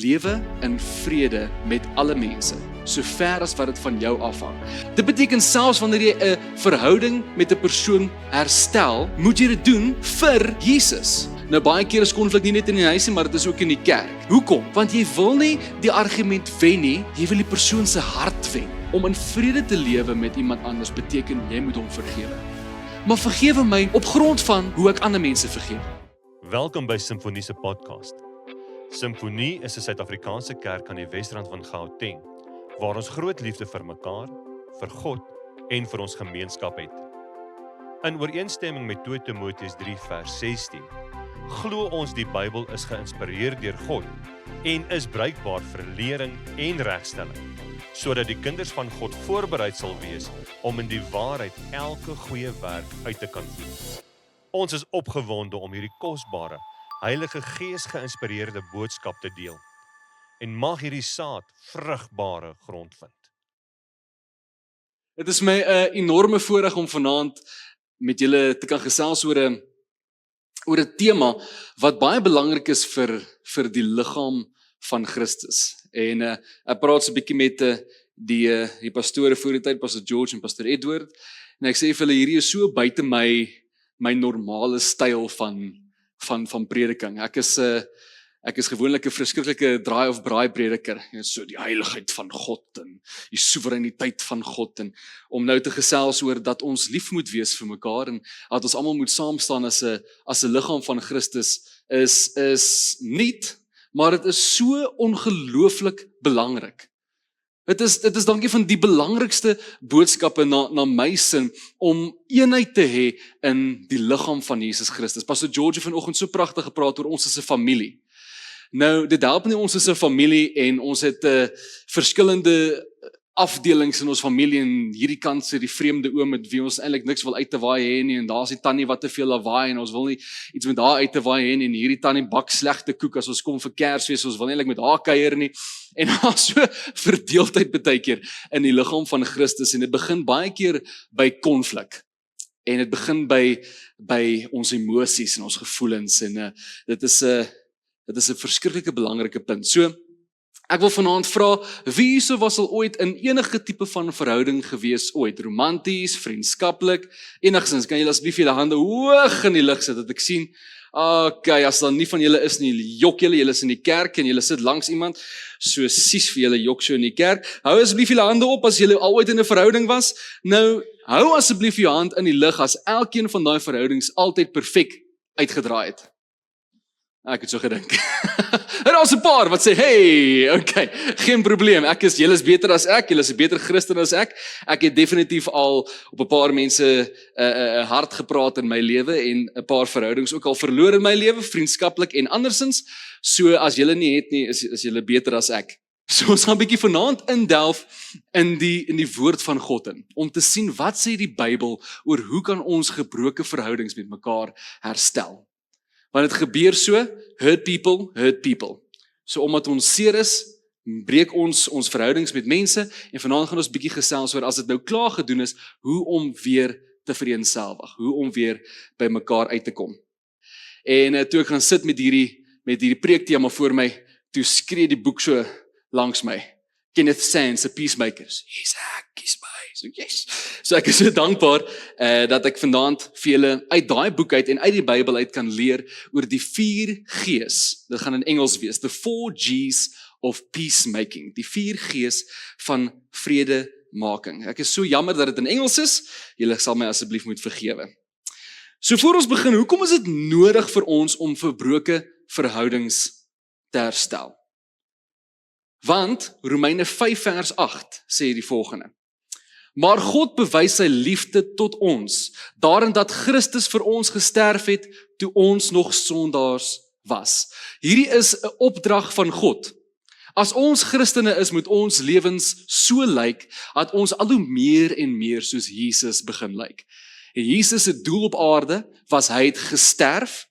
lewe in vrede met alle mense, so ver as wat dit van jou afhang. Dit beteken selfs wanneer jy 'n verhouding met 'n persoon herstel, moet jy dit doen vir Jesus. Nou baie keer is konflik nie net in die huis nie, maar dit is ook in die kerk. Hoekom? Want jy wil nie die argument wen nie, jy wil die persoon se hart wen. Om in vrede te lewe met iemand anders beteken jy moet hom vergewe. Maar vergewe my op grond van hoe ek ander mense vergewe. Welkom by Simfonie se podcast. Simfonie is 'n Suid-Afrikaanse kerk aan die Wesrand van Gauteng, waar ons groot liefde vir mekaar, vir God en vir ons gemeenskap het. In ooreenstemming met 2 Timoteus 3 vers 16, glo ons die Bybel is geïnspireer deur God en is bruikbaar vir lering en regstelling, sodat die kinders van God voorbereid sal wees om in die waarheid elke goeie werk uit te kan voer. Ons is opgewonde om hierdie kosbare, Heilige Gees geïnspireerde boodskap te deel en mag hierdie saad vrugbare grond vind. Dit is my 'n enorme voorreg om vanaand met julle te kan gesels oor 'n tema wat baie belangrik is vir die liggaam van Christus. En ek praat so 'n bietjie met die pastore voor die tyd, Pastor George en Pastor Edward, en ek sê vir hulle, hierdie is so buite my normale styl van prediking. Ek is gewoonlik 'n verskriklike draai of braai prediker. So die heiligheid van God en die soewereiniteit van God, en om nou te gesels oor dat ons lief moet wees vir mekaar en dat ons almal moet saam staan as 'n liggaam van Christus is niet, maar dit is so ongelooflik belangrik. Dit is dankie van die belangrikste boodskappe na my sin om eenheid te hê in die liggaam van Jesus Christus. Pastor George het vanoggend so pragtig gepraat oor ons as 'n familie. Nou, dit help nie ons is 'n familie en ons het verskillende afdelings in ons familie, en hierdie kant sit die vreemde oom met wie ons eintlik niks wil uit te waai hê nie, en daar's die tannie wat te veel lawaai en ons wil nie iets met haar uit te waai hê nie, en hierdie tannie bak slegte koek as ons kom vir Kersfees, ons wil nie eintlik met haar kuier nie. En daar's so verdeeldheid baie keer in die liggaam van Christus, en dit begin baie keer by konflik. En dit begin by ons emosies en ons gevoelens, en dit is 'n verskriklike belangrike punt. So, ek wil vanaand vra, wie hierso was al ooit in enige tipe van verhouding gewees ooit? Romanties, vriendskaplik, enigsins? Kan julle asseblief julle hande hoog in die lug sit, dat ek sien? Okay, as dan nie van julle is nie, jok julle is in die kerk en julle sit langs iemand, so sies vir julle jok so in die kerk. Hou asseblief julle hande op as julle al ooit in 'n verhouding was. Nou, hou asseblief jou hand in die lug as elkeen van daai verhoudings altyd perfek uitgedraai het. Ek het so gedink. En daar's 'n paar wat sê, hey, okay, geen probleem, julle is beter as ek, julle is 'n beter Christen as ek. Ek het definitief al op 'n paar mense hart gepraat in my lewe en 'n paar verhoudings ook al verloor in my lewe, vriendskaplik en andersins. So as julle nie het nie, is julle beter as ek. So ons gaan 'n bietjie vanaand indelf in die woord van God om te sien wat sê die Bybel oor hoe kan ons gebroke verhoudings met mekaar herstel. Want dit gebeur so, hurt people. So omdat ons seer is, breek ons verhoudings met mense, en vanaand gaan ons bietjie gesels oor as dit nou klaar gedoen is, hoe om weer te vereenselwig, hoe om weer by mekaar uit te kom. En toe ek gaan sit met hierdie preektema voor my, toe skree die boek so langs my. Kenneth Sands, 'n Peacemaker. Isaac, kies my. So yes. So ek is so dankbaar dat ek vanaand vir julle uit daai boek uit en uit die Bybel uit kan leer oor die 4 G's. Dit gaan in Engels wees, the 4 G's of peacemaking. Die 4 G's van vredemaking. Ek is so jammer dat dit in Engels is. Julle sal my asseblief moet vergewe. So voor ons begin, hoekom is dit nodig vir ons om verbroke verhoudings te herstel? Want Romeine 5 vers 8 sê die volgende: Maar God bewys sy liefde tot ons, daarin dat Christus vir ons gesterf het, toe ons nog sondaars was. Hierdie is 'n opdrag van God. As ons Christene is, moet ons lewens so lyk, dat ons al hoe meer en meer soos Jesus begin lyk. En Jesus se doel op aarde was hy het gesterf,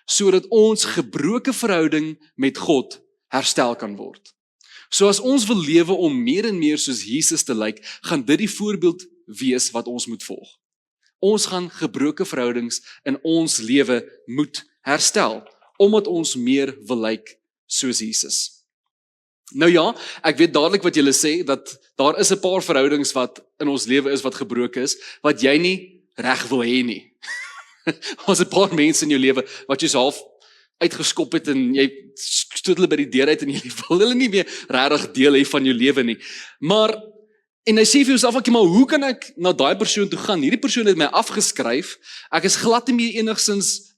sodat ons gebroke verhouding met God herstel kan word. So as ons wil lewe om meer en meer soos Jesus te lyk, gaan dit die voorbeeld wees wat ons moet volg. Ons gaan gebroke verhoudings in ons lewe moet herstel, omdat ons meer wil lyk soos Jesus. Nou ja, ek weet dadelik wat julle sê, dat daar is 'n paar verhoudings wat in ons lewe is wat gebroken is, wat jy nie reg wil hê nie. Ons 'n paar mense in jou lewe wat jy so half uitgeskop het en jy stoot hulle by die deur uit en jy wil hulle nie meer regtig deel hê van jou lewe nie. Maar en hy sê vir jouself, okay, maar hoe kan ek na daai persoon toe gaan? Hierdie persoon het my afgeskryf. Ek is glad nie meer enigstens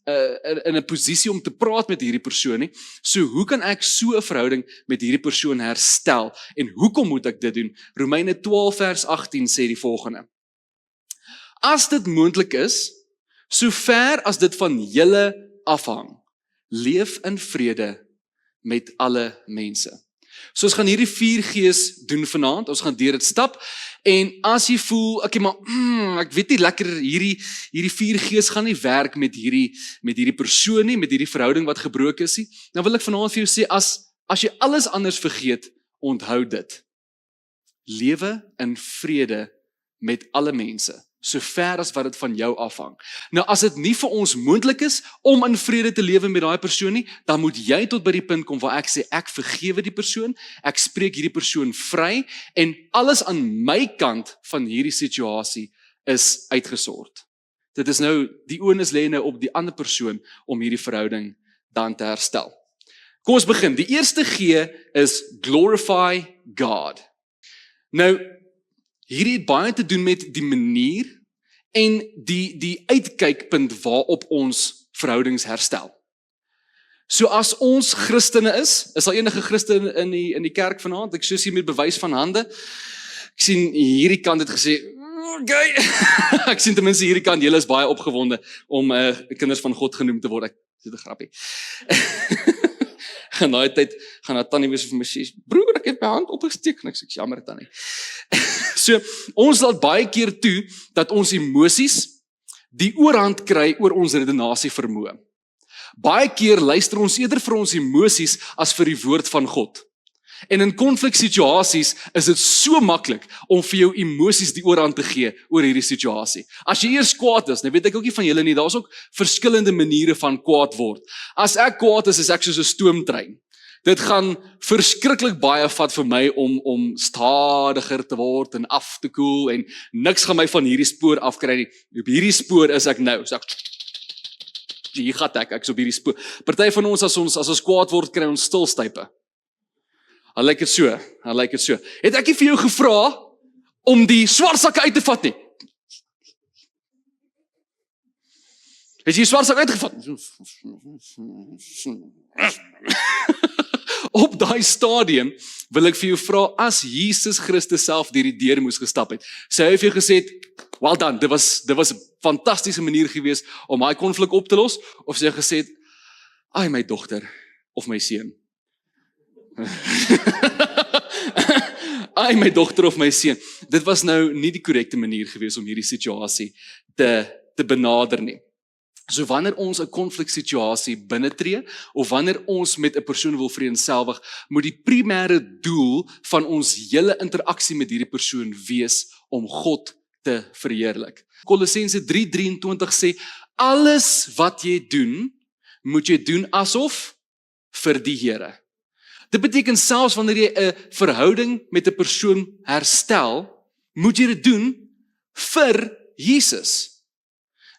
in 'n posisie om te praat met hierdie persoon nie. So hoe kan ek so 'n verhouding met hierdie persoon herstel? En hoekom moet ek dit doen? Romeine 12 vers 18 sê die volgende: As dit moontlik is, so ver as dit van julle afhang, leef in vrede met alle mense. So ons gaan hierdie 4 G's doen vanaand, ons gaan deur dit stap, en as jy voel, okay, maar ek weet nie lekker, hierdie 4 G's gaan nie werk met hierdie persoon nie, met hierdie verhouding wat gebroken is nie, dan wil ek vanaand vir jou sê, as jy alles anders vergeet, onthou dit. Lewe in vrede met alle mense, so ver as wat dit van jou afhang. Nou as dit nie vir ons moontlik is om in vrede te lewe met daai persoon nie, dan moet jy tot by die punt kom waar ek sê, ek vergewe die persoon, ek spreek hierdie persoon vry, en alles aan my kant van hierdie situasie is uitgesort. Dit is nou, die onus lê nou op die ander persoon om hierdie verhouding dan te herstel. Kom ons begin. Die eerste G is glorify God. Nou, hierdie het baie te doen met die manier en die uitkykpunt waarop ons verhoudings herstel. So as ons Christene is daar enige Christen in die kerk vanaand? Ek soos hier met bewys van hande. Ek sien hierdie kant het gesê, okay. Ek sien ten minste hierdie kant, julle is baie opgewonde om kinders van God genoem te word. Ek sit 'n grappie. En daai tyd gaan dat Tannie wees vir my sê, broer, ek het my hand opgesteek, en ek sê, jammer Tannie. So, ons laat baie keer toe, dat ons emosies die oorhand kry oor ons redenasie vermoë. Baie keer luister ons eerder vir ons emosies, as vir die woord van God. En in konfliksituasies is dit so maklik om vir jou emosies die oorhand te gee oor hierdie situasie. As jy eers kwaad is, nou weet ek ook nie van julle nie, daar is ook verskillende maniere van kwaad word. As ek kwaad is ek soos 'n stoomtrein. Dit gaan verskriklik baie vat vir my om stadiger te word en af te koel, en niks gaan my van hierdie spoor afkry nie. Op hierdie spoor is ek nou. So hier gaan ek is op hierdie spoor. Party van ons, as ons kwaad word, kry ons stilstype. Hy lyk dit so. Het ek nie vir jou gevra om die swart sakke uit te vat nie? Het jy die swart sak uitgevat? Op daai stadium wil ek vir jou vra, as Jesus Christus self deur die deur moes gestap het, sê hy vir jou gesê, well done, dit was 'n fantastiese manier gewees om daai konflik op te los, of sê hy gesê, ai my dogter, of my seun. Ai my dogter of my seun. Dit was nou nie die korrekte manier gewees om hierdie situasie te benader nie. So wanneer ons 'n konfliksituasie binnetree, of wanneer ons met 'n persoon wil vereenselwig, moet die primêre doel van ons hele interaksie met hierdie persoon wees om God te verheerlik. Kolossense 3:23 sê, alles wat jy doen, moet jy doen asof vir die Here. Dit beteken selfs wanneer jy 'n verhouding met 'n persoon herstel, moet jy dit doen vir Jesus.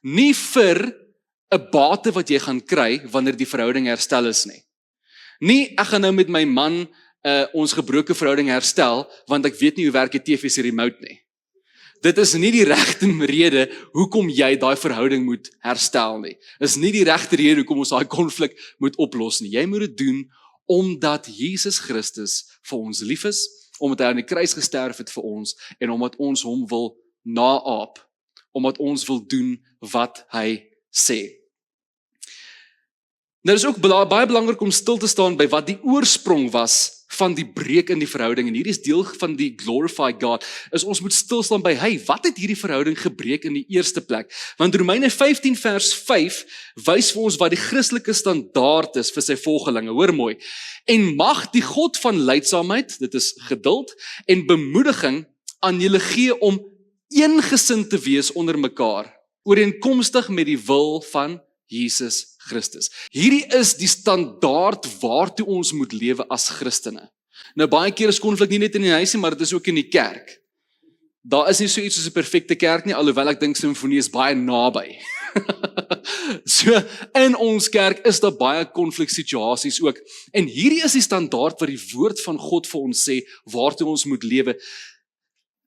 Nie vir 'n bate wat jy gaan kry wanneer die verhouding herstel is nie. Nie, ek gaan nou met my man ons gebroke verhouding herstel, want ek weet nie hoe werk die TV se remote nie. Dit is nie die regte rede hoekom jy daai verhouding moet herstel nie. Is nie die regte rede hoekom ons daai konflik moet oplos nie. Jy moet dit doen omdat Jesus Christus vir ons lief is, omdat hy aan die kruis gesterf het vir ons, en omdat ons hom wil naaap, omdat ons wil doen wat hy sê. Nou is ook baie belangrik om stil te staan by wat die oorsprong was van die breek in die verhouding, en hierdie is deel van die glorify God, is ons moet stil staan by, wat het hierdie verhouding gebreek in die eerste plek? Want Romeine 15 vers 5 wys vir ons wat die Christelike standaard is vir sy volgelinge, hoor mooi, en mag die God van lydsaamheid, dit is geduld, en bemoediging aan julle gee om eengesind te wees onder mekaar, ooreenkomstig met die wil van Jesus Christus. Hierdie is die standaard waartoe ons moet lewe as Christene. Nou baie keer is konflik nie net in die huis nie, maar dit is ook in die kerk. Daar is nie so iets soos 'n perfekte kerk nie, alhoewel ek dink Simfonie is baie naby. So in ons kerk is daar baie konfliksituasies ook. En hierdie is die standaard wat die woord van God vir ons sê waartoe ons moet lewe.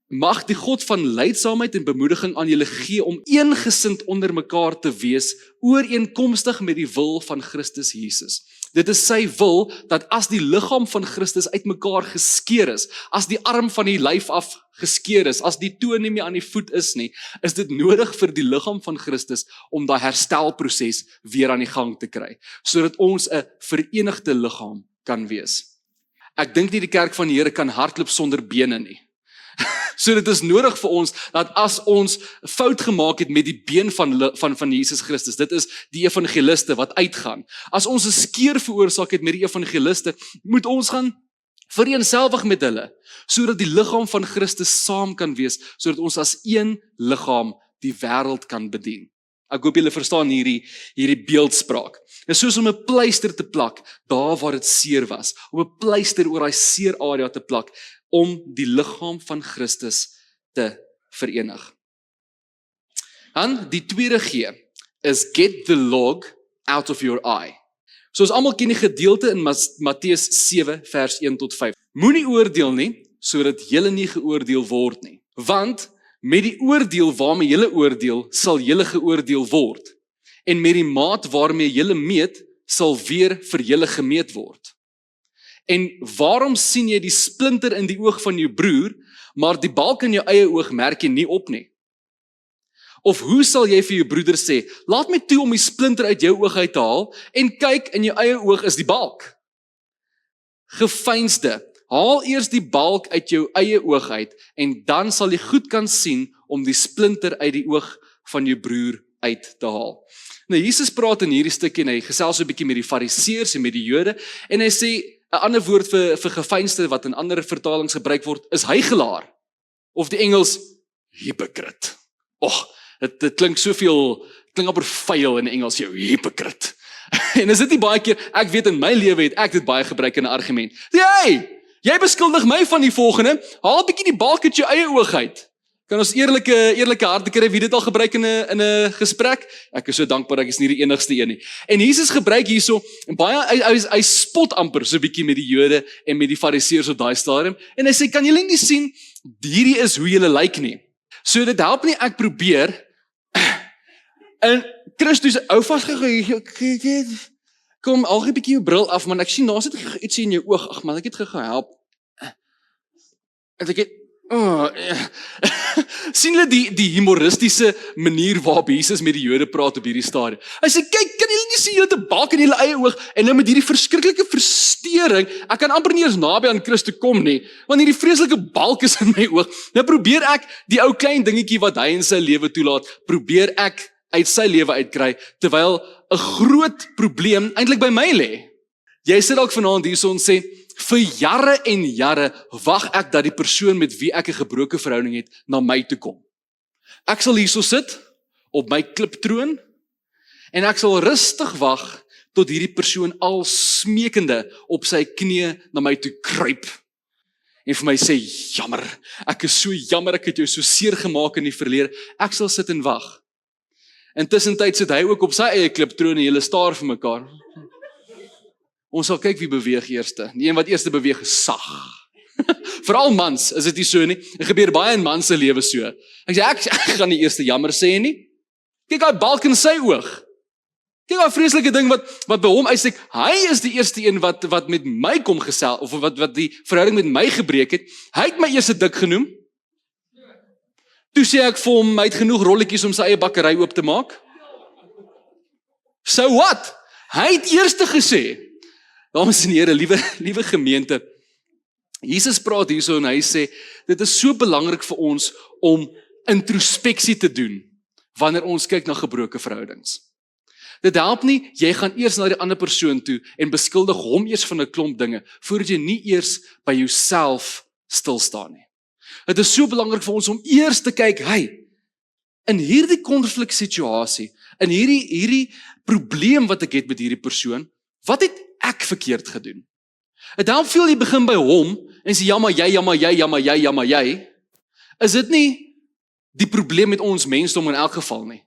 Mag die God van leidsaamheid en bemoediging aan julle gee om eengesind onder mekaar te wees, ooreenkomstig met die wil van Christus Jesus. Dit is sy wil dat as die liggaam van Christus uitmekaar geskeur is, as die arm van die lyf af geskeur is, as die toe nie meer aan die voet is nie, is dit nodig vir die liggaam van Christus om daai herstelproses weer aan die gang te kry, sodat ons 'n verenigde liggaam kan wees. Ek dink nie die kerk van die Here kan hardloop sonder bene nie. So dit is nodig vir ons, dat as ons fout gemaak het met die been van Jesus Christus, dit is die evangeliste wat uitgaan. As ons 'n skeur veroorsaak het met die evangeliste, moet ons gaan vereenselwig met hulle, sodat die liggaam van Christus saam kan wees, sodat ons as een liggaam die wêreld kan bedien. Ek hoop julle verstaan hierdie beeldspraak. Dit is soos om 'n pleister te plak, daar waar dit seer was, om 'n pleister oor daai seer area te plak, om die liggaam van Christus te verenig. Dan die tweede G is get the log out of your eye. So ons almal ken die gedeelte in Matteus 7 vers 1 tot 5. Moenie oordeel nie, sodat julle nie geoordeel word nie. Want met die oordeel waarmee julle oordeel, sal julle geoordeel word. En met die maat waarmee julle meet, sal weer vir julle gemeet word. En waarom sien jy die splinter in die oog van jou broer, maar die balk in jou eie oog merk jy nie op nie? Of hoe sal jy vir jou broeder sê, laat my toe om die splinter uit jou oog uit te haal, en kyk, in jou eie oog is die balk. Geveinsde, haal eers die balk uit jou eie oog uit, en dan sal jy goed kan sien om die splinter uit die oog van jou broer uit te haal. Nou Jesus praat in hierdie stukkie, en hy gesels so 'n bietjie met die fariseërs en met die Jode, en hy sê, 'n ander woord vir geveinsde wat in ander vertalings gebruik word, is hygelaar. Of die Engels, hypocrite. Dit klink soveel, klink amper vuil in Engels, jou hypocrite. En is dit nie baie keer, ek weet in my lewe het ek dit baie gebruik in 'n argument. Hey, jy beskuldig my van die volgende, haal 'n bietjie die balk uit jou eie oog uit. Kan ons eerlike harte kry wie dit al gebruik in 'n gesprek? Ek is so dankbaar ek is nie die enigste een nie. En Jesus gebruik hierso baie hy spot amper so 'n bietjie met die Jode en met die Fariseërs op daai stadium en hy sê kan julle nie sien hierdie is hoe julle lyk nie. So dit help nie ek probeer en Christus hou vasgegaan. Kom al 'n bietjie jou bril af man ek sien daar sit iets in jou oog. Ag man ek het gehelp. Ek sien julle die humoristiese manier waarop Jesus met die Jode praat op hierdie stadium. Hy sê kyk, kan julle nie sien julle te balk in julle eie oog en nou met hierdie verskriklike verstoring, ek kan amper nie eens naby aan Christus kom nie, want hierdie vreeslike balk is in my oog. Nou probeer ek die ou klein dingetjie wat hy in sy lewe toelaat, probeer ek uit sy lewe uitkry terwyl 'n groot probleem eintlik by my lê. Jy sit dalk vanaand hierso en sê vir jare en jare wag ek dat die persoon met wie ek 'n gebroke verhouding het na my toe kom. Ek sal hierso sit op my kliptroon en ek sal rustig wag tot hierdie persoon al smekende op sy knieë na my toe kruip en vir my sê jammer, ek is so jammer ek het jou so seer gemaak in die verlede. Ek sal sit en wag. Intussen tyd sit hy ook op sy eie kliptroon en julle staar vir mekaar. Ons sal kyk wie beweeg eerste. Die een wat eerste beweeg is sag. Veral mans, is dit nie so nie? Dit gebeur baie in mans se lewe so. Ek sê ek gaan nie eerste jammer sê nie. Kyk daai balk in sy oog. Kyk daai vreeslike ding wat by hom uitsteek. Hy is die eerste een wat met my kom gesel of wat die verhouding met my gebreek het. Hy het my eers dik genoem. Toe sê ek vir hom, hy het genoeg rolletjies om sy eie bakkery oop te maak. So what? Hy het eerste gesê. Dames en here, liewe gemeente, Jesus praat hierso en hy sê, dit is so belangrik vir ons om introspeksie te doen, wanneer ons kyk na gebroke verhoudings. Dit help nie, jy gaan eers na die ander persoon toe, en beskuldig hom eers van 'n klomp dinge, voordat jy nie eers by jouself stil staan nie. Dit is so belangrik vir ons om eers te kyk, in hierdie konfliksituasie, in hierdie probleem wat ek het met hierdie persoon, wat het ek verkeerd gedoen? Dit help veel jy begin by hom en sê ja maar jy. Is dit nie die probleem met ons mensdom in elk geval nie?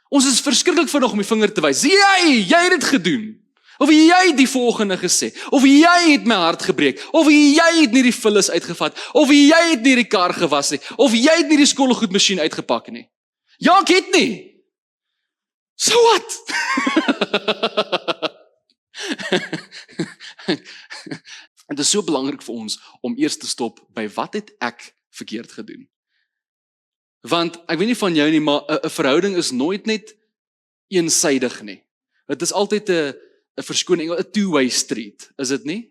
Ons is verskriklik vinnig om die vinger te wys. Jy het dit gedoen. Of jy het die volgende gesê. Of jy het my hart gebreek. Of jy het nie die vullis uitgevat. Of jy het nie die kar gewas nie. Of jy het nie die skoolgoedmasjien uitgepak nie. Ja, ek het nie. So what? Het is so belangrik vir ons om eers te stop by wat het ek verkeerd gedoen. Want ek weet nie van jou nie, maar 'n verhouding is nooit net eensydig nie. Dit is altyd 'n verskoning, 'n two-way street, is dit nie?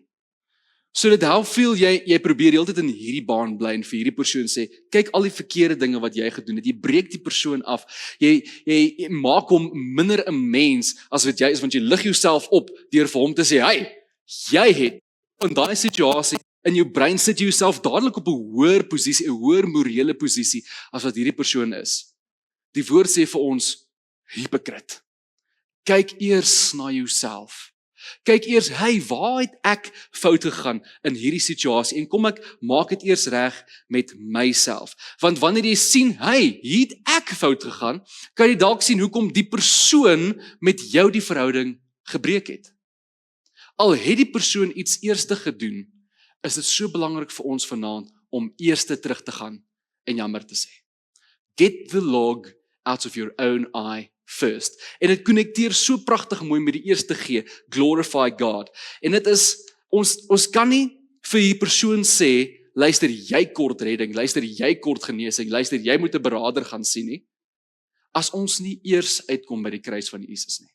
So dit help veel jy probeer heeltyd in hierdie baan bly en vir hierdie persoon sê, kyk al die verkeerde dinge wat jy gedoen het. Jy breek die persoon af. Jy maak hom minder 'n mens as wat jy is, want jy lig jouself op deur vir hom te sê, hey, jy het in daai situasie in jou brein sit jy jouself dadelik op 'n hoër posisie, 'n hoër morele posisie as wat hierdie persoon is. Die woord sê vir ons, hypocriet. Kyk eers na jouself. Kyk eers, hey, waar het ek fout gegaan in hierdie situasie en kom ek maak dit eers reg met myself. Want wanneer jy sien, hey, hier het ek fout gegaan, kan jy dalk sien hoekom die persoon met jou die verhouding gebreek het. Al het die persoon iets eerste gedoen, is dit so belangrik vir ons vanaand om eerste terug te gaan en jammer te sê. Get the log out of your own eye first. En dit konnekteer so pragtig mooi met die eerste G, glorify God. En dit is, ons kan nie vir die persoon sê, luister jy kort redding, luister jy kort genesing, luister jy moet 'n beraader gaan sien nie, as ons nie eers uitkom by die kruis van Jesus nie.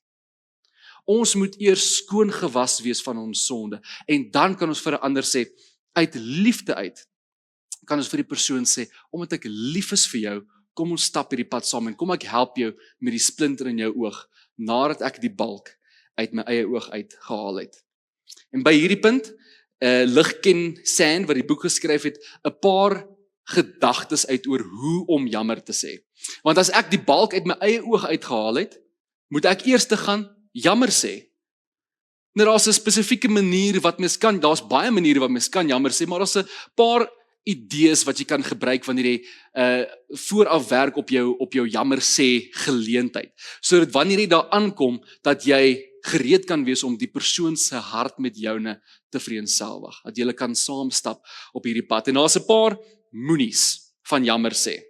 Ons moet eers skoon gewas wees van ons sonde, en dan kan ons vir 'n ander sê, uit liefde uit, kan ons vir die persoon sê, omdat ek lief is vir jou, kom ons stap hierdie pad saam en kom ek help jou met die splinter in jou oog, nadat ek die balk uit my eie oog uitgehaal het. En by hierdie punt, Ligken Sand, wat die boek geskryf het, 'n paar gedagtes uit oor hoe om jammer te sê. Want as ek die balk uit my eie oog uitgehaal het, moet ek eers te gaan jammer sê. Nou daar's 'n spesifieke manier wat mens kan, daar's baie maniere wat mens kan jammer sê, maar daar's 'n paar idees wat jy kan gebruik wanneer jy vooraf werk op jou jammer sê geleentheid. Sodat wanneer jy daar aankom, dat jy gereed kan wees om die persoon se hart met joune te vereenselwig. Dat jy kan saamstap op hierdie pad. En daar's 'n paar moenies van jammer sê.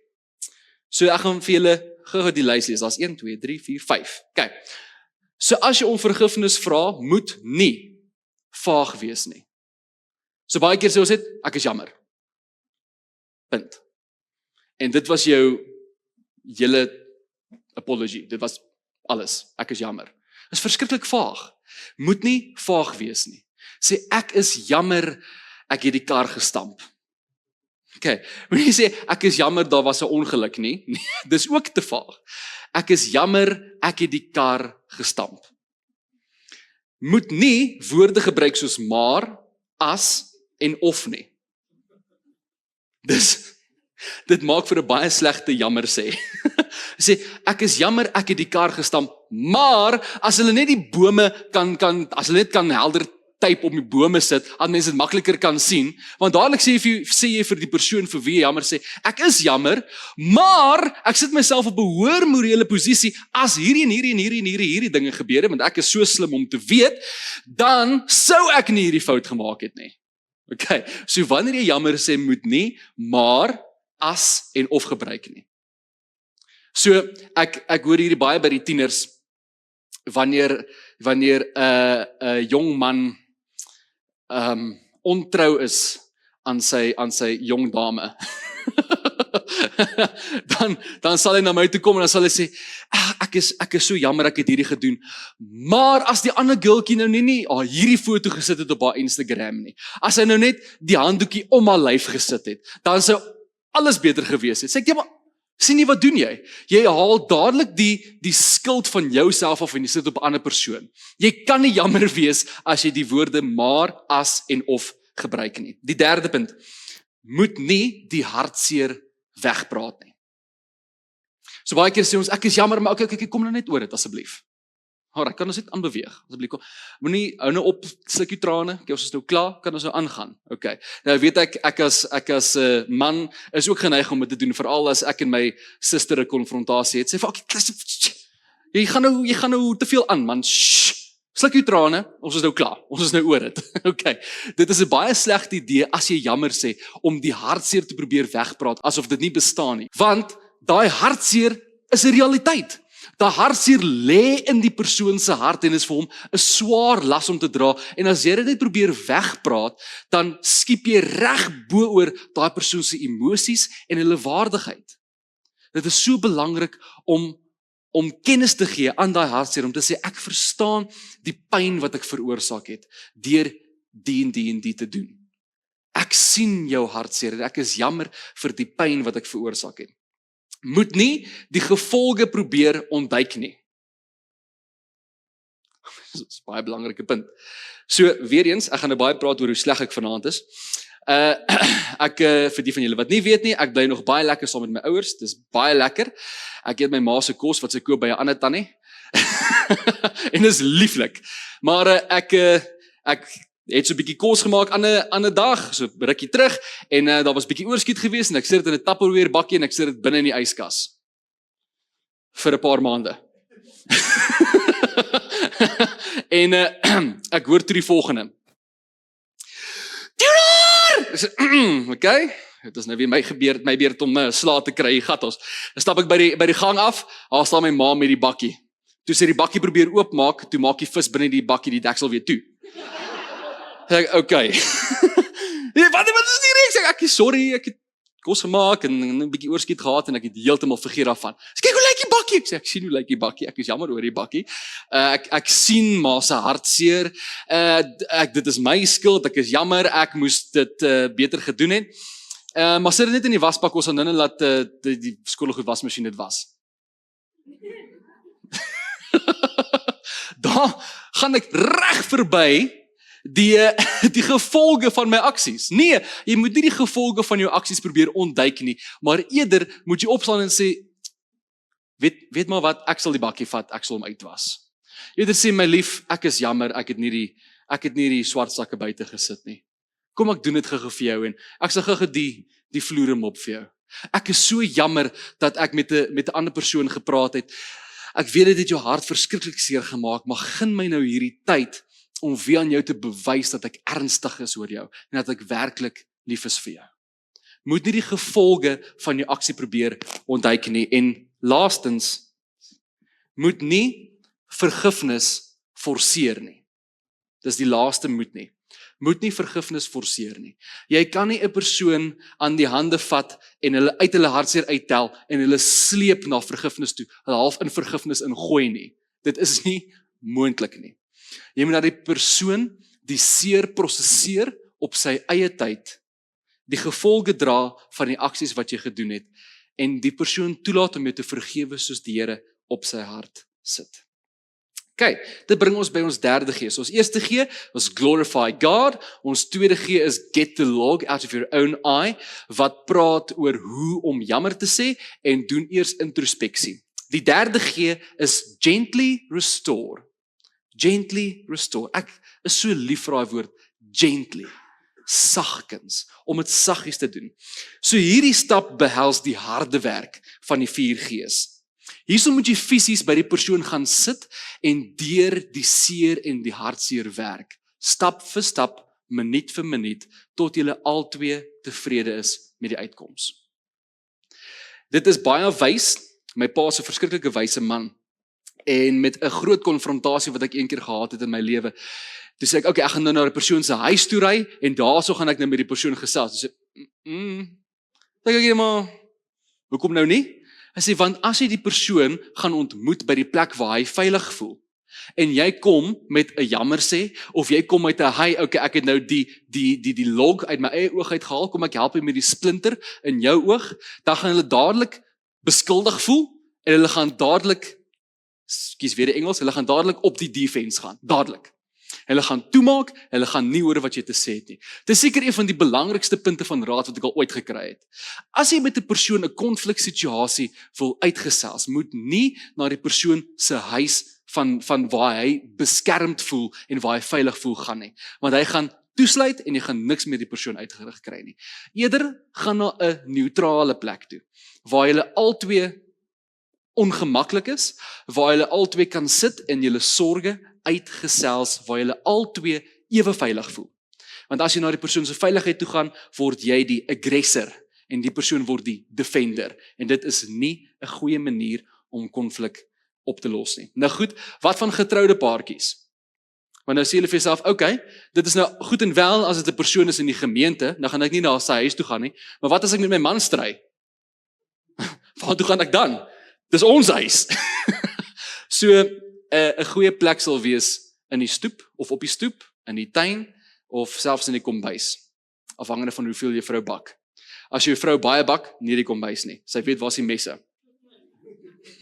So ek gaan vir julle gou die lys lees. Daar's 1, 2, 3, 4, 5. Kyk. So as jy om vergifnis vra, moet nie vaag wees nie. So baie keer sê ons dit, ek is jammer. Punt. En dit was jou hele apology. Dit was alles. Ek is jammer. Dit is verskriklik vaag. Moet nie vaag wees nie. Sê ek is jammer, ek het die kar gestamp. Okay. Moet nie sê ek is jammer, daar was 'n ongeluk nie. Dis ook te vaag. Ek is jammer, ek het die kar gestamp. Moet nie woorde gebruik soos maar, as en of nie. Dit maak vir 'n baie slegte jammer sê. Sê, ek is jammer, ek het die kar gestamp, maar as hulle net die bome as hulle net kan helder type op die bome sit, dan mense dit makliker kan sien, want dadelik sê jy vir die persoon vir wie jy jammer sê, ek is jammer, maar ek sit myself op 'n hoër morele posisie as hierdie dinge gebeur het, want ek is so slim om te weet, dan sou ek nie hierdie fout gemaak het nie. Okay, so wanneer jy jammer sê, moet nie, maar, as en of gebruik nie. So, ek hoor hierdie baie by die tieners, wanneer 'n jong man ontrou is aan sy jong dame, dan sal hy na my toe kom en dan sal hy sê, ek is so jammer ek het hierdie gedoen, maar as die ander girlkie nou nie hierdie foto gesit het op haar Instagram nie, as hy nou net die handdoekie om haar lyf gesit het, dan sou alles beter gewees het. Sê ek, ja, maar sien nie wat doen jy? Jy haal dadelik die skuld van jouself af en jy sit op 'n ander persoon. Jy kan nie jammer wees as jy die woorde maar, as en of gebruik nie. Die derde punt, moet nie die hartseer wegpraat nie. So baie keer sê ons, ek is jammer, maar okay, kom nou net oor dit asseblief. Alright, kan ons dit aanbeweeg? Asseblief, moenie hou nou op, sluk jou trane. Okay, ons is nou klaar, kan ons nou aangaan. Okay. Nou weet ek as man is ook geneig om dit te doen, veral as ek en my suster 'n konfrontasie het. Sê vir, okay, jy gaan nou te veel aan, man. Sluk jou trane, ons is nou klaar. Ons is nou oor dit. Okay. Dit is 'n baie slegte idee as jy jammer sê om die hartseer te probeer wegpraat asof dit nie bestaan nie. Want daai hartseer is 'n realiteit. Daai hartseer lê in die persoon se hart en is vir hom 'n swaar las om te dra. En as jy dit net probeer wegpraat, dan skiep jy reg bo-oor daai persoon se emosies en hulle waardigheid. Dit is so belangrik om kennis te gee aan daai hartseer, om te sê ek verstaan die pyn wat ek veroorsaak het deur die en die te doen. Ek sien jou hartseer en ek is jammer vir die pyn wat ek veroorsaak het. Moet nie die gevolge probeer ontduik nie. Dit is 'n baie belangrike punt. So weer eens, ek gaan nou baie praat oor hoe sleg ek vanaand is. Vir die van julle wat nie weet nie, ek bly nog baie lekker saam met my ouers. Dis baie lekker. Ek eet my ma se kos wat sy koop by 'n ander tannie. En dis lieflik. Maar ek het so 'n bietjie kos gemaak aan 'n dag, so 'n rukkie terug, en daar was 'n bietjie oorskiet gewees en ek sit dit in 'n Tupperware bakkie en ek sit dit binne in die yskas vir 'n paar maande. En ek hoor toe die volgende. Okay, dit is nou weer my beurt om slaap te kry, gatos. Dan stap ek by die gang af, daar staan my ma met die bakkie. Toe sy die bakkie probeer oopmaak, toe maak die vis binne die bakkie die deksel weer toe. Ek, okay. Wat is die reeks? Ek is sorry, ek het kos gemaak en 'n bietjie oorskiet gehad en ek het heeltemal vergeet daarvan. Kyk hoe lyk die bakkie? Ek sê ek sien hoe lyk die bakkie. Ek is jammer oor die bakkie. Ek sien ma se hartseer. Dit is my skuld. Ek is jammer. Ek moes dit beter gedoen het. Maar sit dit net in die wasbak, ons gaan nou laat die skoolgoed wasmasjien dit was. Daar gaan ek reg verby die gevolge van my aksies. Nee, jy moet nie die gevolge van jou aksies probeer ontduik nie, maar eerder moet jy opstaan en sê, weet maar wat, ek sal die bakkie vat, ek sal hom uitwas. Eerder sê, my lief, ek is jammer, ek het nie die swart sakke buite gesit nie. Kom ek doen dit gou vir jou en ek sal gou die vloere mop vir jou. Ek is so jammer dat ek met 'n ander persoon gepraat het. Ek weet dit het jou hart verskriklik seer gemaak, maar gun my nou hierdie tyd om weer aan jou te bewys dat ek ernstig is oor jou en dat ek werklik lief is vir jou. Moet nie die gevolge van jou aksie probeer ontduik nie. En laastens, moet nie vergifnis forceer nie. Dis die laaste moet nie. Moet nie vergifnis forceer nie. Jy kan nie 'n persoon aan die hande vat en hulle uit hulle hartseer uittel en hulle sleep na vergifnis toe, hulle half in vergifnis ingooi nie. Dit is nie moontlik nie. Jy moet dat die persoon die seer prosesseer op sy eie tyd, die gevolge dra van die aksies wat jy gedoen het, en die persoon toelaat om jou te vergewe soos die Here op sy hart sit. Okay, dit bring ons by ons derde G. So ons eerste G was glorify God, ons tweede G is get the log out of your own eye, wat praat oor hoe om jammer te sê, en doen eers introspeksie. Die derde G is gently restore. Gently restore. Ek is so lief vir daai woord, gently, sagkens, om dit saggies te doen. So hierdie stap behels die harde werk van die 4 G's. Hierso moet jy fisies by die persoon gaan sit en deur die seer en die hartseer werk. Stap vir stap, minuut vir minuut, tot julle albei tevrede is met die uitkoms. Dit is baie wys, my pa is 'n verskriklike wyse man, en met 'n groot konfrontasie wat ek eendag gehad het in my lewe, toe sê ek, okay, ek gaan nou na die persoon se huis toe ry, en daarso gaan ek nou met die persoon gesels. Toe sê, dink ek, maar, hoekom nou nie? Hy sê, want as jy die persoon gaan ontmoet by die plek waar hy veilig voel, en jy kom met 'n jammer sê, of jy kom met 'n, hey, okay, ek het nou die log uit my eie oog uitgehaal, kom ek help jy met die splinter in jou oog, dan gaan hulle dadelik beskuldig voel, en hulle gaan dadelik, weer die Engels, hulle gaan dadelik op die defense gaan, dadelik. Hulle gaan toemaak, hulle gaan nie hoor wat jy te sê het nie. Dit is seker een van die belangrikste punte van raad wat ek al ooit gekry het. As jy met 'n persoon 'n konfliksituasie wil uitgesels, moet nie na die persoon se huis van waar hy beskermd voel en waar hy veilig voel gaan nie. Want hy gaan toesluit en jy gaan niks meer die persoon uitgerig kry nie. Eerder gaan na 'n neutrale plek toe, waar julle albei ongemaklik is, waar julle albei kan sit en julle sorges uitgesels, waar julle albei ewe veilig voel. Want as jy na die persoon se veiligheid toe gaan, word jy die aggressor en die persoon word die defender. En dit is nie 'n goeie manier om konflik op te los nie. Nou goed, wat van getroude paartjies? Want nou sê julle vir jouself, okay, dit is nou goed en wel as dit 'n persoon is in die gemeente, dan gaan ek nie na sy huis toe gaan nie. Maar wat as ek met my man stry? Waar toe gaan ek dan? Dis ons huis. So 'n goeie plek sal wees in die stoep of op die stoep, in die tuin of selfs in die kombuis, afhangende van hoeveel jou vrou bak. As jou vrou baie bak, nie die kombuis nie. Sy weet waar is die messe.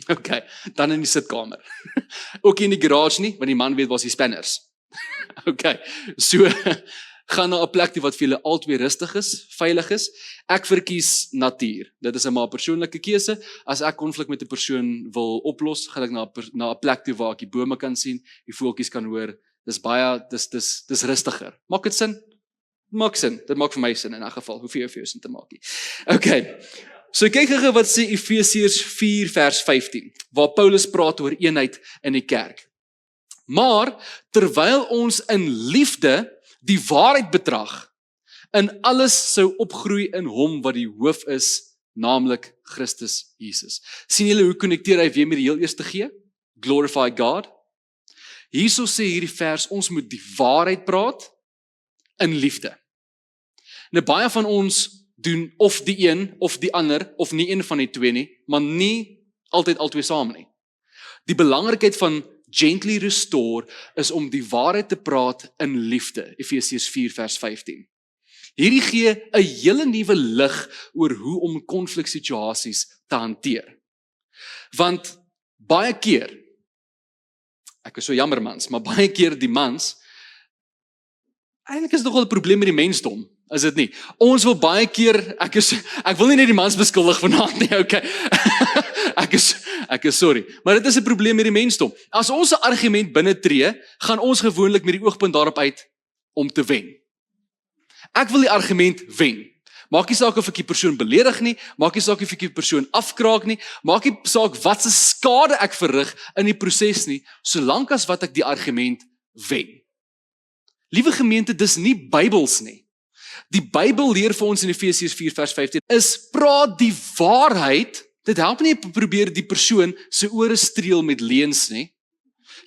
Okay, dan in die sitkamer. Ook nie in die garage nie, want die man weet waar is die spanners. Okay, so gaan na 'n plek toe wat vir julle albei rustig is, veilig is. Ek verkies natuur. Dit is 'n maar persoonlike keuse. As ek konflik met 'n persoon wil oplos, gaan ek na 'n plek toe waar ek die bome kan sien, die voeltjies kan hoor. Dis baie dis rustiger. Maak dit sin? Maak sin. Dit maak vir my sin in 'n geval. Hoef jy vir jou sin te maak nie. Okay. So kyk gou wat sê Efesiërs 4 vers 15, waar Paulus praat oor eenheid in die kerk. Maar terwyl ons in liefde die waarheid betrag, in alles sou opgroei in hom wat die hoof is, naamlik Christus Jesus. Sien julle hoe konnekteer hy weer met die heel eerste G? Glorify God. Hierso sê hierdie vers, ons moet die waarheid praat in liefde. Nou baie van ons doen of die een of die ander, of nie een van die twee nie, maar nie altyd albei saam nie. Die belangrikheid van gently restore is om die waarheid te praat in liefde, Efesiërs 4 vers 15. Hierdie gee 'n hele nuwe lig oor hoe om konfliksituasies te hanteer. Want baie keer, ek is so jammer mans, maar baie keer die mans, eintlik is dit nogal 'n probleem met die mensdom, is dit nie? Ons wil baie keer, ek wil nie net die mans beskuldig vanaand nie, okay. Ek is sorry, maar dit is 'n probleem met die mensdom. As ons 'n argument binne tree, gaan ons gewoonlik met die oogpunt daarop uit om te wen. Ek wil die argument wen. Maak nie saak of ek die persoon beledig nie, maak nie saak of ek die persoon afkraak nie, maak nie saak wat se skade ek verrig in die proses nie, solank as wat ek die argument wen. Liewe gemeente, dis nie Bybels nie. Die Bybel leer vir ons in Efesiërs 4 vers 15 is praat die waarheid. Dit help nie probeer die persoon se ore streel met leuns nie.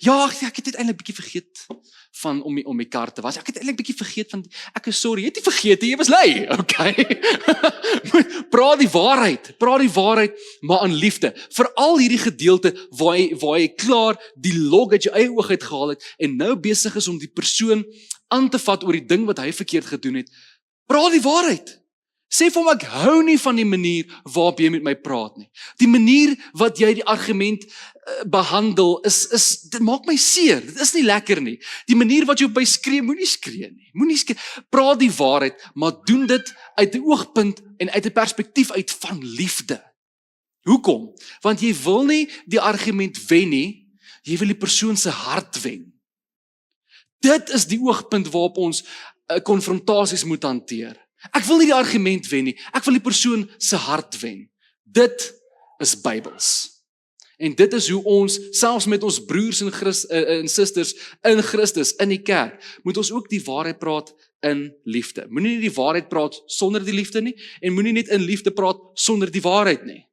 Ja, ek het eintlik bietjie vergeet van om my kar te was. Ek het eintlik bietjie vergeet van ek is sorry, jy het nie vergeet jy was lui. Okay. Praat die waarheid, maar in liefde. Veral hierdie gedeelte waar jy klaar die log uit jou eie oog uitgehaal het en nou besig is om die persoon aan te vat oor die ding wat hy verkeerd gedoen het. Praat die waarheid. Sê vir hom, ek hou nie van die manier waarop jy met my praat nie. Die manier wat jy die argument behandel, dit maak my seer. Dit is nie lekker nie. Die manier wat jy op my skree, moenie skree nie. Moenie skree. Praat die waarheid, maar doen dit uit 'n oogpunt en uit 'n perspektief uit van liefde. Hoekom? Want jy wil nie die argument wen nie, jy wil die persoon se hart wen. Dit is die oogpunt waarop ons konfrontasies moet hanteer. Ek wil nie die argument wen nie, ek wil die persoon se hart wen. Dit is Bybels. En dit is hoe ons, selfs met ons broers en susters in Christus, in die kerk, moet ons ook die waarheid praat in liefde. Moenie nie die waarheid praat sonder die liefde nie, en moenie net in liefde praat sonder die waarheid nie.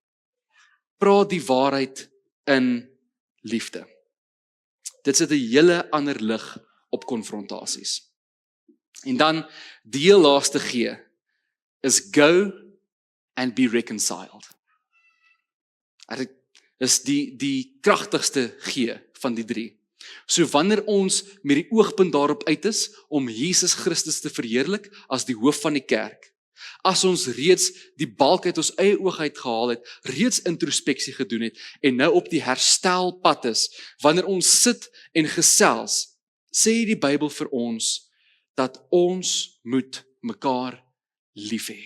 Praat die waarheid in liefde. Dit sit 'n hele ander lig op konfrontasies. En dan, die heel laaste G, is go and be reconciled. Dit is die kragtigste G van die 3. So wanneer ons met die oogpunt daarop uit is, om Jesus Christus te verheerlik, as die hoof van die kerk, as ons reeds die balk uit ons eie oog uitgehaal het, reeds introspeksie gedoen het, en nou op die herstelpad is, wanneer ons sit en gesels, sê die Bybel vir ons dat ons moet mekaar lief hê.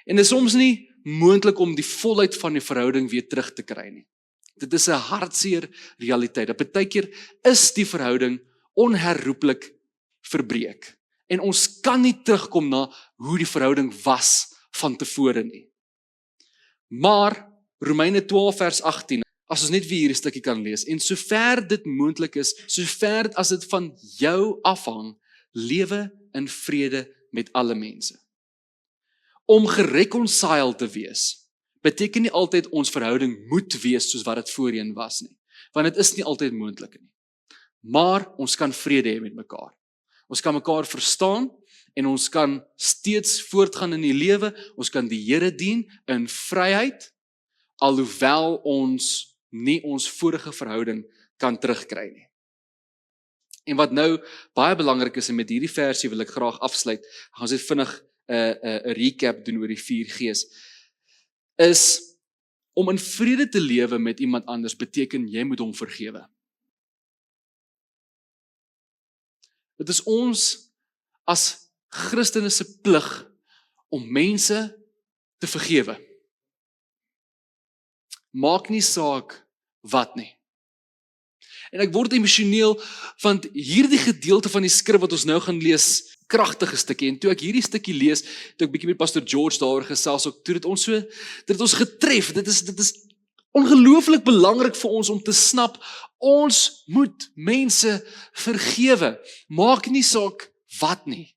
En dit is soms nie moontlik om die volheid van die verhouding weer terug te kry nie. Dit is 'n hartseer realiteit. Dat baie keer is die verhouding onherroepelik verbreek. En ons kan nie terugkom na hoe die verhouding was van tevore nie. Maar Romeine 12 vers 18, as ons net weer hierdie stukkie kan lees, en sover dit moontlik is, sover as dit van jou afhang, lewe in vrede met alle mense. Om gereconciled te wees, beteken nie altyd ons verhouding moet wees soos wat dit voorheen was nie. Want dit is nie altyd moontlik nie. Maar ons kan vrede hê met mekaar. Ons kan mekaar verstaan en ons kan steeds voortgaan in die lewe. Ons kan die Here dien in vryheid, alhoewel ons nie ons vorige verhouding kan terugkry nie. En wat nou baie belangrik is, en met hierdie versie wil ek graag afsluit, gaan ons net vinnig 'n recap doen oor die 4 G's, is om in vrede te lewe met iemand anders beteken jy moet hom vergewe. Dit is ons as Christene se plig om mense te vergewe. Maak nie saak wat nie. En ek word emosioneel, want hierdie gedeelte van die skrif wat ons nou gaan lees, kragtige stukkie, en toe ek hierdie stukkie lees, toe ek bietjie met Pastor George daaroor gesels, ook toe dit ons getref, dit is ongelooflik belangrik vir ons om te snap, ons moet mense vergewe, maak nie saak wat nie.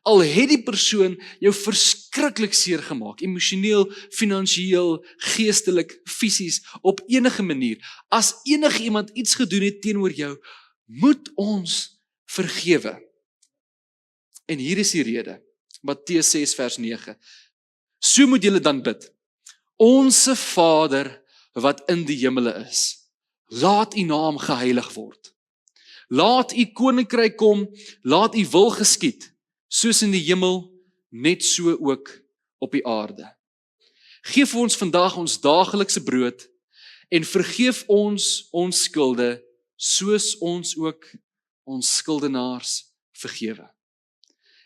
Al het die persoon jou verskriklik seer gemaak, emosioneel, finansiëel, geestelik, fisies, op enige manier, as enige iemand iets gedoen het teenoor jou, moet ons vergewe. En hier is die rede, Matteus 6 vers 9. So moet julle dan bid. Onse Vader wat in die hemele is, laat u naam geheilig word. Laat u koninkryk kom, laat u wil geskied, soos in die hemel, net so ook op die aarde. Geef vir ons vandag ons daaglikse brood, en vergeef ons skulde, soos ons ook ons skuldenaars vergewe.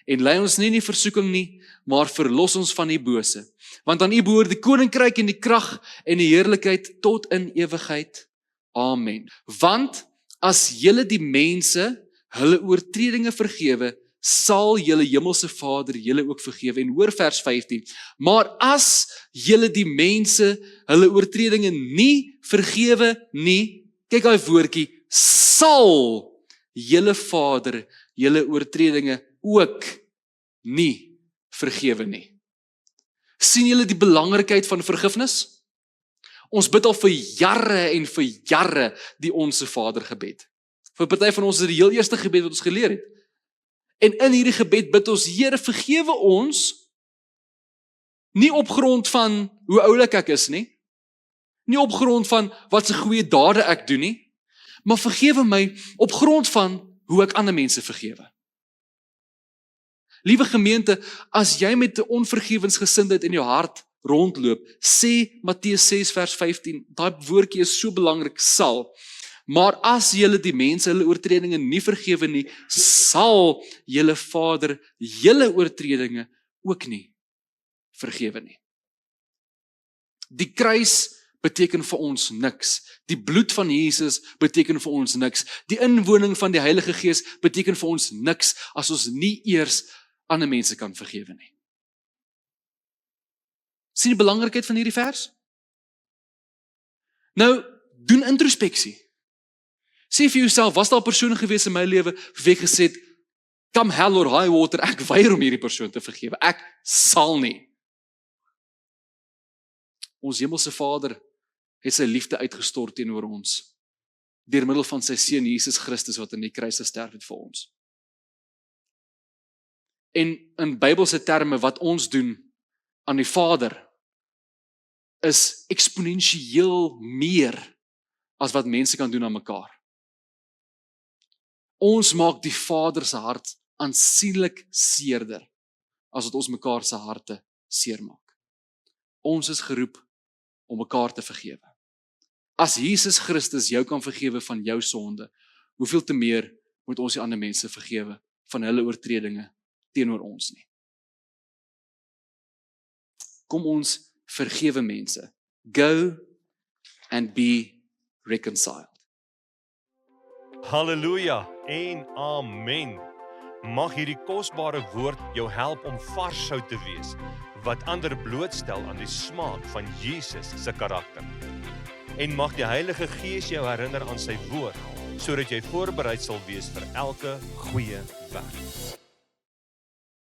En lei ons nie in die versoeking nie, maar verlos ons van die bose. Want aan U behoort die koninkryk en die krag en die heerlikheid tot in ewigheid. Amen. Want as julle die mense hulle oortredinge vergewe, sal julle hemelse Vader julle ook vergewe. En hoor vers 15. Maar as julle die mense hulle oortredinge nie vergewe nie, kyk daai woordjie, sal julle Vader julle oortredinge ook nie vergewe nie. Sien julle die belangrikheid van vergifnis? Ons bid al vir jare en vir jare die Onse Vader gebed. Vir party van ons is dit die heel eerste gebed wat ons geleer het. En in hierdie gebed bid ons, Here, vergewe ons, nie op grond van hoe oulik ek is nie, nie op grond van wat se goeie dade ek doen nie, maar vergewe my op grond van hoe ek ander mense vergewe. Liewe gemeente, as jy met 'n onvergewensgesindheid in jou hart rondloop, sê Matteus 6 vers 15, daai woordjie is so belangrik, sal. Maar as julle die mense hulle oortredinge nie vergewe nie, sal julle Vader julle oortredinge ook nie vergewe nie. Die kruis beteken vir ons niks. Die bloed van Jesus beteken vir ons niks. Die inwoning van die Heilige Gees beteken vir ons niks as ons nie eers ander mense kan vergewe nie. Sien die belangrikheid van hierdie vers? Nou, doen introspeksie. Sê vir jouself, was daar 'n persoon gewees in my lewe wie gesê het, come hell or high water, ek weier om hierdie persoon te vergewe. Ek sal nie. Ons hemelse Vader het sy liefde uitgestort teenoor ons, deur middel van sy seun Jesus Christus wat aan die kruis gesterf het vir ons. En in Bybelse terme wat ons doen aan die Vader is eksponensieel meer as wat mense kan doen aan mekaar. Ons maak die Vader se hart aansienlik seerder as wat ons mekaar se harte seermaak. Ons is geroep om mekaar te vergewe. As Jesus Christus jou kan vergewe van jou sonde, hoeveel te meer moet ons die ander mense vergewe van hulle oortredinge teenoor ons nie. Kom ons vergewe mense. Go and be reconciled. Halleluja en amen. Mag hierdie kosbare woord jou help om vars sout te wees, wat ander blootstel aan die smaak van Jesus se karakter. En mag die Heilige Gees jou herinner aan sy woord, sodat jy voorberei sal wees vir elke goeie werk.